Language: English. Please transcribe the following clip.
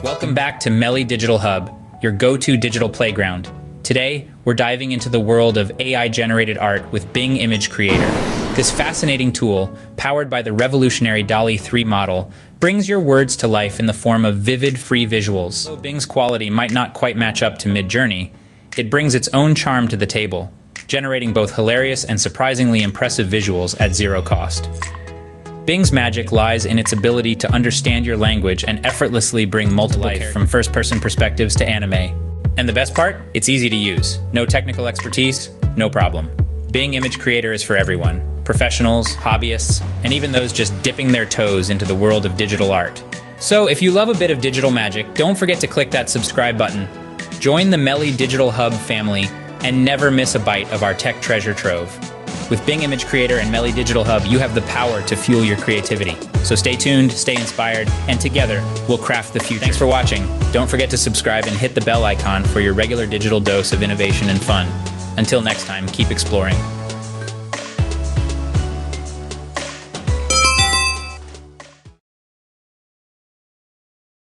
Welcome back to Melly Digital Hub, your go-to digital playground. Today, we're diving into the world of AI-generated art with Bing Image Creator. This fascinating tool, powered by the revolutionary DALL-E 3 model, brings your words to life in the form of vivid, free visuals. Though Bing's quality might not quite match up to Midjourney, it brings its own charm to the table, generating both hilarious and surprisingly impressive visuals at zero cost. Bing's magic lies in its ability to understand your language and effortlessly bring multiple life from first-person perspectives to anime. And the best part? It's easy to use. No technical expertise, no problem. Bing Image Creator is for everyone. Professionals, hobbyists, and even those just dipping their toes into the world of digital art. So if you love a bit of digital magic, don't forget to click that subscribe button. Join the Melly Digital Hub family and never miss a bite of our tech treasure trove. With Bing Image Creator and Melly Digital Hub, you have the power to fuel your creativity. So stay tuned, stay inspired, and together, we'll craft the future. Thanks for watching. Don't forget to subscribe and hit the bell icon for your regular digital dose of innovation and fun. Until next time, keep exploring.